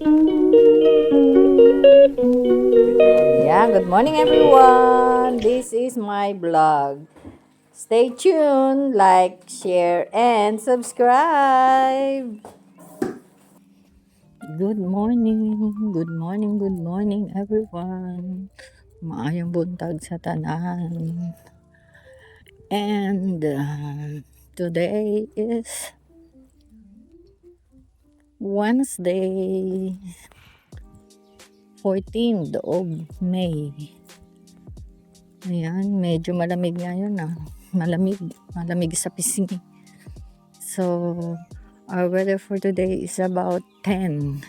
Yeah, good morning everyone. This is my blog. Stay tuned, like, share, and subscribe. Good morning everyone. Maayong buntag sa tanan. And today is Wednesday, 14th of May. Ayan, medyo malamig ngayon malamig sa pisngi. So, our weather for today is about 10.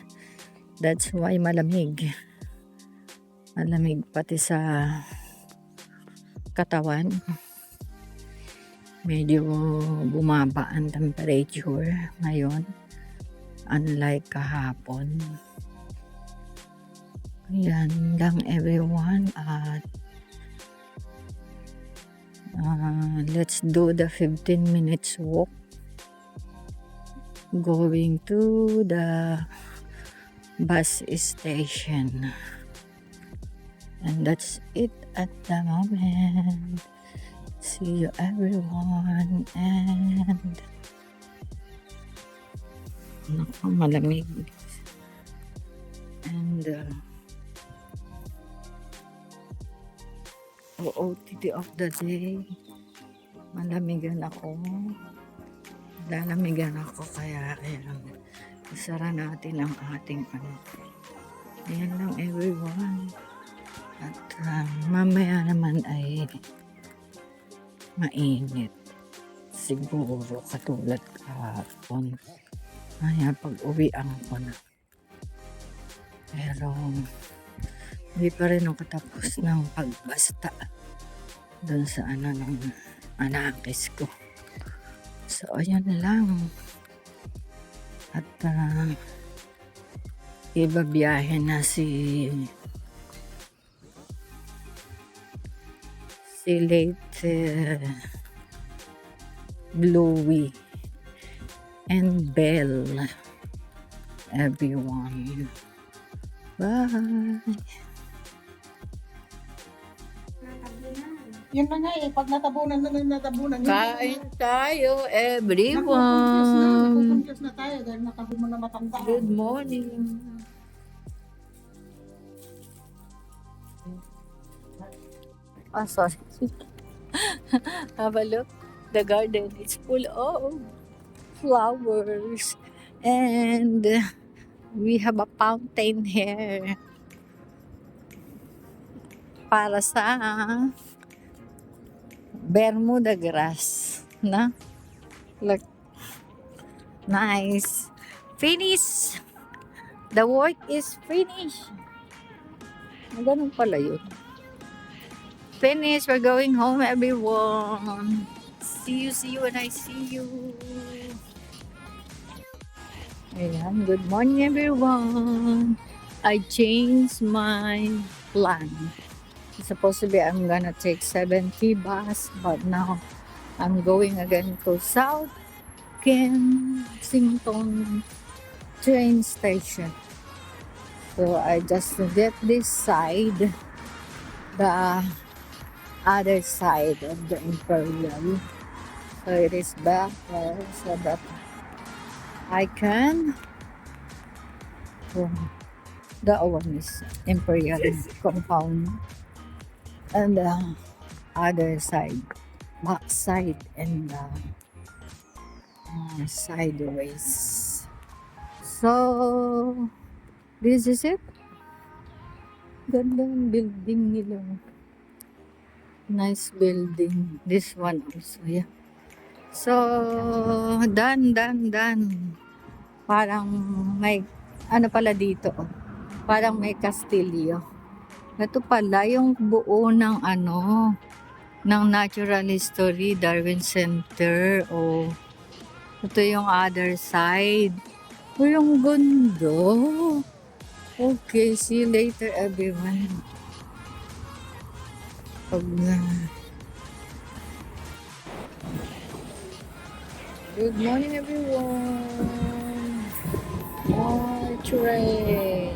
That's why malamig. Malamig pati sa katawan. Medyo bumaba ang temperature ngayon. Unlike kahapon. Ayan lang everyone. At let's do the 15 minutes walk. Going to the bus station. And that's it at the moment. See you everyone. And naku, malamig. And OOTD of the day. Malamigan ako. Lalamigan ako kaya isara natin ang ating Ayan lang everyone. At mamaya naman ay mainit. Siguro katulad kahapon. Kaya pag-uwian ko na. Pero hindi pa rin ako tapos ng pagbasta doon sa ng anakis ko. So, ayan lang. At ibabiyahe na si late Bluey and Belle. Everyone. Bye. Yun na nga pag natabunan. Kain tayo, Nakukumpyas everyone. na tayo dahil natabi mo na matanda. Good morning. Oh, sorry. Have a look. The garden is full of flowers. And we have a fountain here. Para sa Bermuda grass. Na? Look. Nice. Finish. The work is finished. Ganun pala yun. Finish. We're going home, everyone. See you when I see you. Ayan. Good morning, everyone. I changed my plan. It's supposed to be I'm gonna take 70 bus, but now I'm going again to South Kensington train station. So I just get this side, the other side of the Imperial. So it is better so that I can the one is Imperial compound and the other side, back side and sideways. So this is it. Gandang building nila. Nice building. This one also, yeah. So, done. Parang may, pala dito, oh. Parang may kastilyo. Ito pala yung buo ng ng Natural History, Darwin Center, o ito yung other side. O, yung gundo. Okay, see you later everyone. Good morning everyone. March train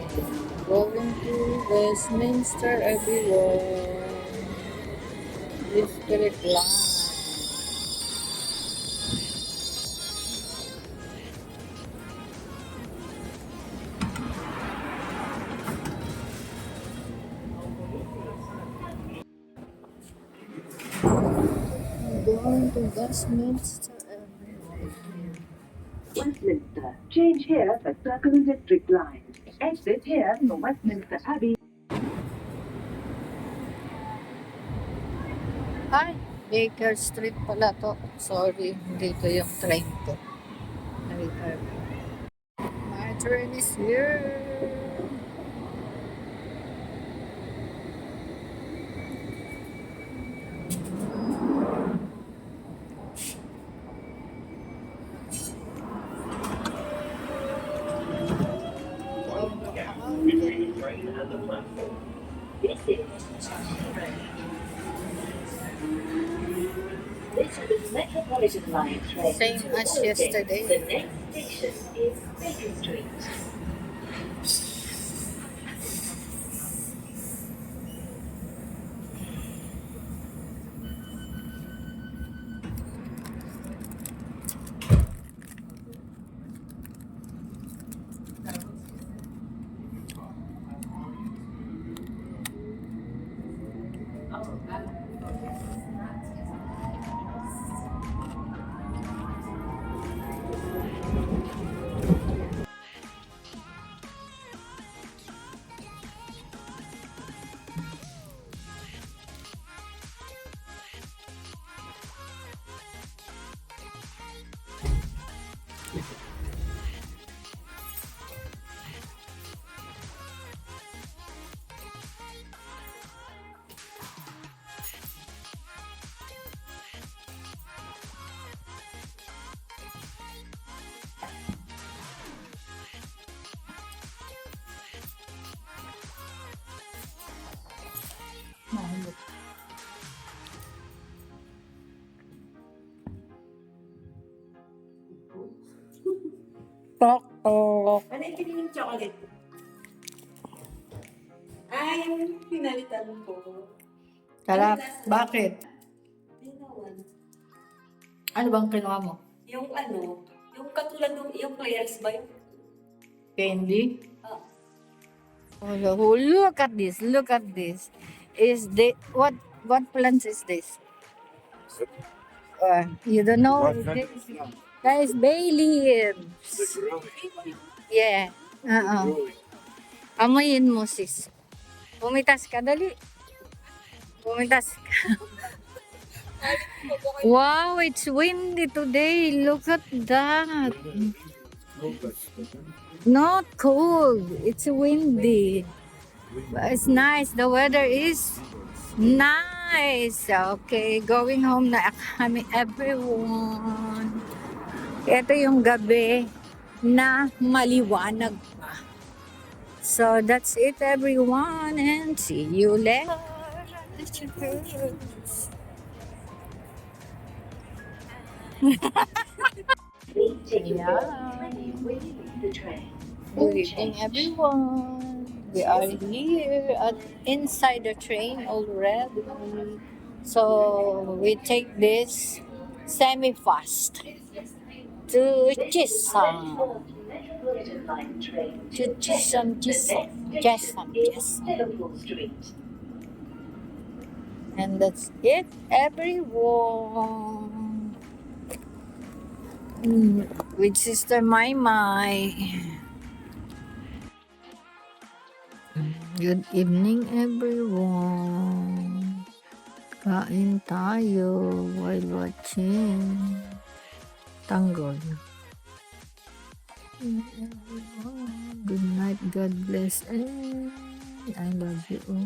going to Westminster, everyone. District line. Going to Westminster, everyone. Westminster. Change here for Circle and District line. Exit here for Westminster Abbey. Ay, Baker Street pala to. Sorry, hindi to yung train ko. My train is here. This is Metropolitan Line train. Same as yesterday. The next station is Baker Street. Tok, tok. Ano yung pinili chocolate? Ay, yung pinalitan ko. Sarap. Bakit? Binawan. Ano bang kinuha mo? Yung ano, yung katulad ng yung players ba yung... Candy? Ah, Oh, look at this. Look at this. Is the what plants is this? You don't know? Guys, bay leaves. Yeah. Amoyin mo, sis. Pumitas ka, dali. Pumitas ka. Wow, it's windy today. Look at that. Not cold. It's windy. But it's nice. The weather is nice. Okay, going home na kami, everyone. Ito yung gabi na maliwanag pa. So that's it, everyone, and see you later. Yeah. The train. Good evening, everyone. We are here at inside the train already. So we take this semi-fast to Chisholm. Metropolitan Line train. To Chisholm. Liverpool Street. And that's it, everyone. With Sister Maymay. Good evening, everyone. Kain tayo while watching Tanggol. Good night, God bless, and I love you all.